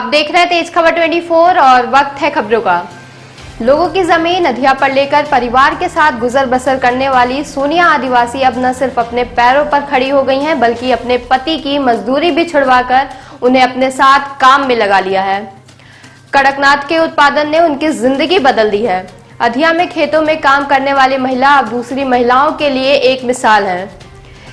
आप देख रहे हैं तेज खबर 24 और वक्त है खबरों का। लोगों की जमीन अधिया पर लेकर परिवार के साथ गुजर बसर करने वाली सोनिया आदिवासी अब न सिर्फ अपने पैरों पर खड़ी हो गई हैं, बल्कि अपने पति की मजदूरी भी छुड़वाकर उन्हें अपने साथ काम में लगा लिया है। कड़कनाथ के उत्पादन ने उनकी जिंदगी बदल दी है। अधिया में खेतों में काम करने वाली महिला अब दूसरी महिलाओं के लिए एक मिसाल है।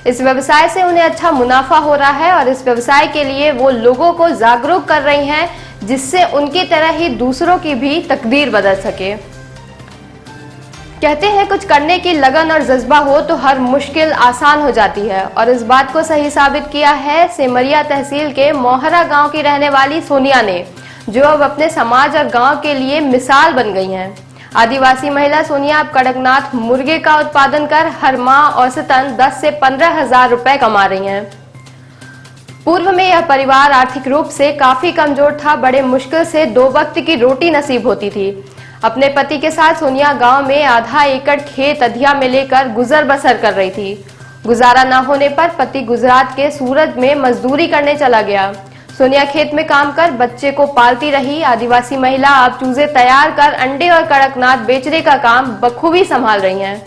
इस व्यवसाय से उन्हें अच्छा मुनाफा हो रहा है और इस व्यवसाय के लिए वो लोगों को जागरूक कर रही हैं, जिससे उनकी तरह ही दूसरों की भी तकदीर बदल सके। कहते हैं कुछ करने की लगन और जज्बा हो तो हर मुश्किल आसान हो जाती है, और इस बात को सही साबित किया है सेमरिया तहसील के मोहरा गांव की रहने वाली सोनिया ने, जो अब अपने समाज और गांव के लिए मिसाल बन गई हैं। आदिवासी महिला सोनिया अब कड़कनाथ मुर्गे का उत्पादन कर हर माह औसतन 10 से 15 हजार रुपए कमा रही हैं। पूर्व में यह परिवार आर्थिक रूप से काफी कमजोर था। बड़े मुश्किल से 2 वक्त की रोटी नसीब होती थी। अपने पति के साथ सोनिया गांव में आधा एकड़ खेत अधिया में लेकर गुजर बसर कर रही थी। गुजारा न होने पर पति गुजरात के सूरत में मजदूरी करने चला गया। सोनिया खेत में काम कर बच्चे को पालती रही। आदिवासी महिला अब चूजे तैयार कर अंडे और कड़कनाथ बेचने का काम बखूबी संभाल रही हैं।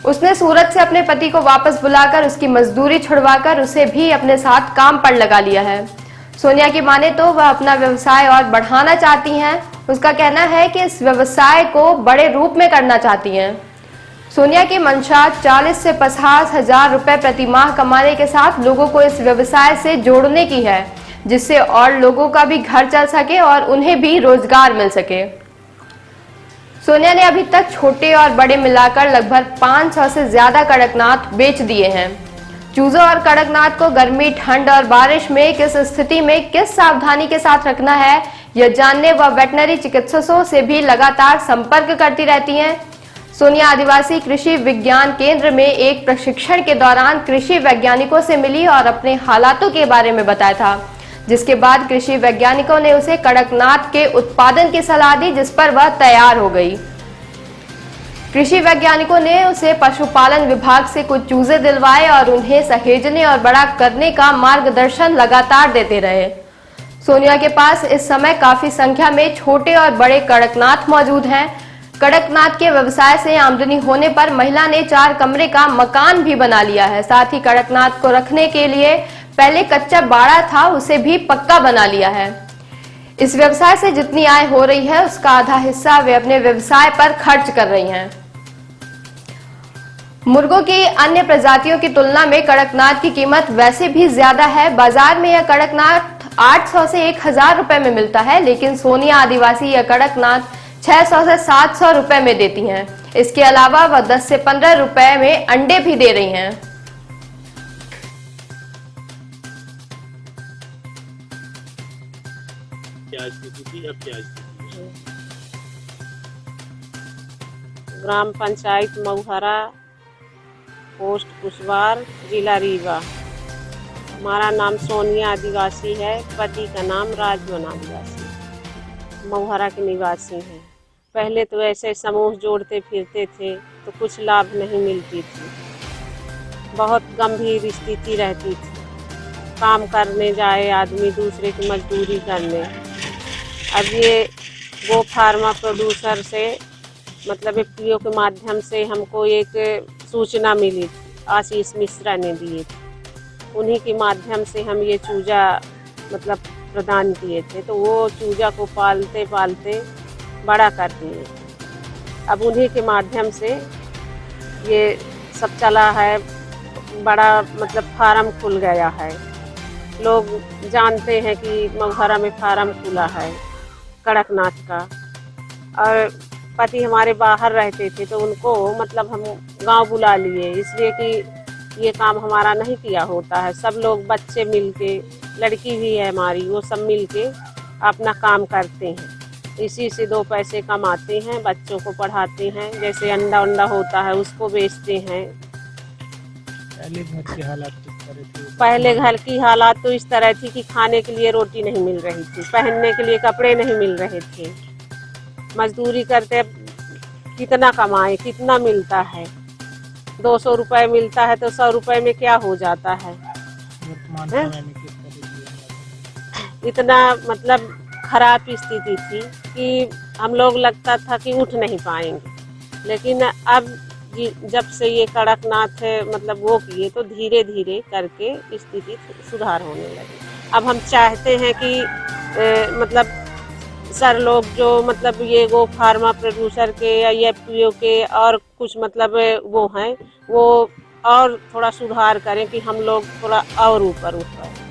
उसने सूरत से अपने पति को वापस बुलाकर उसकी मजदूरी छुड़वाकर उसे भी अपने साथ काम पर लगा लिया है। सोनिया की माने तो वह अपना व्यवसाय और बढ़ाना चाहती हैं। उसका कहना है कि इस व्यवसाय को बड़े रूप में करना चाहती हैं। सोनिया की मंशा 40 से 50 हजार रुपए प्रति माह कमाने के साथ लोगों को इस व्यवसाय से जोड़ने की है, जिससे और लोगों का भी घर चल सके और उन्हें भी रोजगार मिल सके। सोनिया ने अभी तक छोटे और बड़े मिलाकर लगभग 500 से ज्यादा कड़कनाथ बेच दिए हैं। चूजों और कड़कनाथ को गर्मी, ठंड और बारिश में किस स्थिति में किस सावधानी के साथ रखना है, यह जानने वह वेटनरी चिकित्सकों से भी लगातार संपर्क करती रहती हैं। सोनिया आदिवासी कृषि विज्ञान केंद्र में एक प्रशिक्षण के दौरान कृषि वैज्ञानिकों से मिली और अपने हालातों के बारे में बताया था, जिसके बाद कृषि वैज्ञानिकों ने उसे कड़कनाथ के उत्पादन की सलाह दी, जिस पर वह तैयार हो गई। कृषि वैज्ञानिकों ने उसे पशुपालन विभाग से कुछ चूजे दिलवाए और उन्हें सहेजने और बड़ा करने का मार्गदर्शन लगातार देते रहे। सोनिया के पास इस समय काफी संख्या में छोटे और बड़े कड़कनाथ मौजूद हैं। कड़कनाथ के व्यवसाय से आमदनी होने पर महिला ने 4 कमरे का मकान भी बना लिया है। साथ ही कड़कनाथ को रखने के लिए पहले कच्चा बाड़ा था, उसे भी पक्का बना लिया है। इस व्यवसाय से जितनी आय हो रही है उसका आधा हिस्सा वे अपने व्यवसाय पर खर्च कर रही हैं। मुर्गों की अन्य प्रजातियों की तुलना में कड़कनाथ की कीमत वैसे भी ज्यादा है। बाजार में यह कड़कनाथ 800 से 1000 रुपए में मिलता है, लेकिन सोनिया आदिवासी यह कड़कनाथ 600 से 700 रुपए में देती हैं। इसके अलावा वह 10 से 15 रुपए में अंडे भी दे रही हैं। ग्राम पंचायत मऊहरा, पोस्ट कुशवार, जिला रीवा। हमारा नाम सोनिया आदिवासी है, पति का नाम राजवन आदिवासी, मऊहरा के निवासी हैं। पहले तो ऐसे समूह जोड़ते फिरते थे तो कुछ लाभ नहीं मिलती थी, बहुत गंभीर स्थिति रहती थी। काम करने जाए आदमी दूसरे की मजदूरी करने। अब ये गो फार्मा प्रोड्यूसर से मतलब एफपीओ के माध्यम से हमको एक सूचना मिली थी, आशीष मिश्रा ने दिए थे। उन्हीं के माध्यम से हम ये चूजा मतलब प्रदान किए थे, तो वो चूजा को पालते पालते बड़ा कर दिए। अब उन्हीं के माध्यम से ये सब चला है, बड़ा मतलब फार्म खुल गया है। लोग जानते हैं कि मऊहरा में फार्म खुला है कड़कनाथ का। और पति हमारे बाहर रहते थे तो उनको मतलब हम गांव बुला लिए, इसलिए कि ये काम हमारा नहीं किया होता है। सब लोग बच्चे मिलके, लड़की भी है हमारी, वो सब मिलके अपना काम करते हैं। इसी से 2 पैसे कमाते हैं, बच्चों को पढ़ाते हैं। जैसे अंडा होता है उसको बेचते हैं। पहले घर की हालात किस तरह थी? पहले घर की हालात तो इस तरह थी कि खाने के लिए रोटी नहीं मिल रही थी, पहनने के लिए कपड़े नहीं मिल रहे थे। मजदूरी करते कितना कमाए, कितना मिलता है? 200 रुपए मिलता है तो 100 रुपए में क्या हो जाता है? इतना मतलब खराब स्थिति थी कि हम लोग लगता था कि उठ नहीं पाएंगे। लेकिन अब जब से ये कड़कनाथ मतलब वो किए तो धीरे धीरे करके स्थिति सुधार होने लगी। अब हम चाहते हैं कि मतलब सर लोग जो मतलब ये गो फार्मा प्रोड्यूसर के या एफपीओ के और कुछ मतलब वो हैं वो और थोड़ा सुधार करें कि हम लोग थोड़ा और ऊपर उठ पाए।